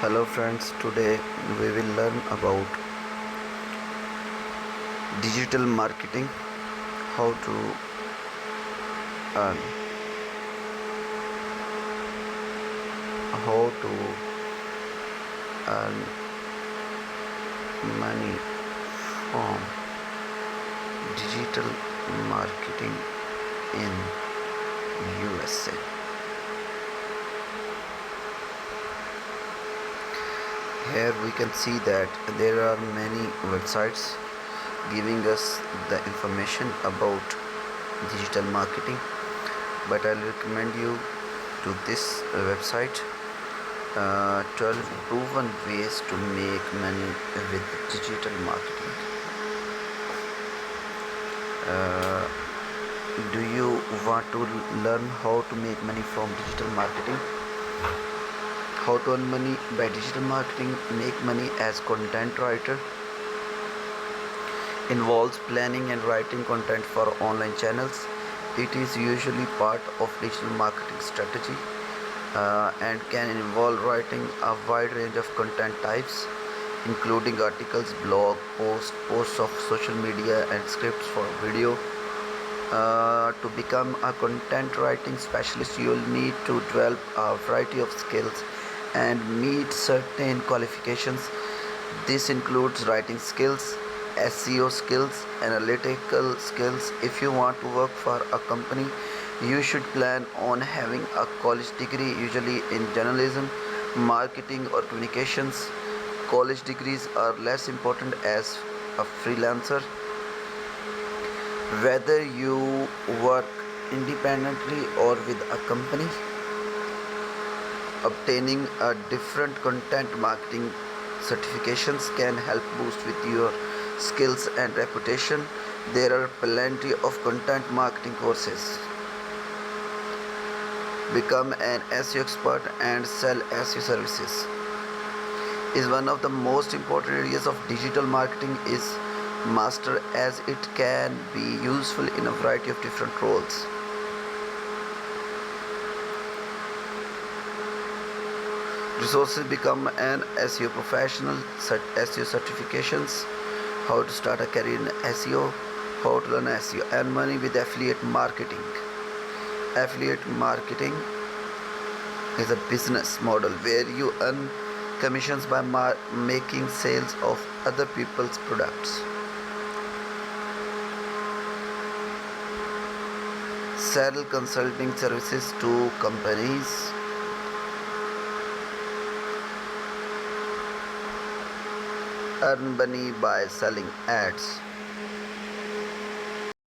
Hello friends, today we will learn about digital marketing, how to earn, how to earn money from digital marketing in USA. Here we can see that there are many websites giving us the information about digital marketing, but I'll recommend you to this website, 12 proven ways to make money with digital marketing. Do you want to learn how to make money from digital marketing? How to earn money by digital marketing? Make money as content writer involves planning and writing content for online channels. It is usually part of digital marketing strategy and can involve writing a wide range of content types, including articles, blog posts, posts of social media, and scripts for video. To become a content writing specialist, you'll need to develop a variety of skills and meet certain qualifications. This includes writing skills, SEO skills, analytical skills. If you want to work for a company, you should plan on having a college degree, usually in journalism, marketing, or communications. College degrees are less important as a freelancer. Whether you work independently or with a company, obtaining a different content marketing certifications can help boost with your skills and reputation. There are plenty of content marketing courses. Become an SEO expert and sell SEO services is one of the most important areas of digital marketing is master, as it can be useful in a variety of different roles. Resources: become an SEO professional, SEO certifications, how to start a career in SEO, how to learn SEO, earn money with affiliate marketing. Affiliate marketing is a business model where you earn commissions by making sales of other people's products. Sell consulting services to companies. Earn money by selling ads.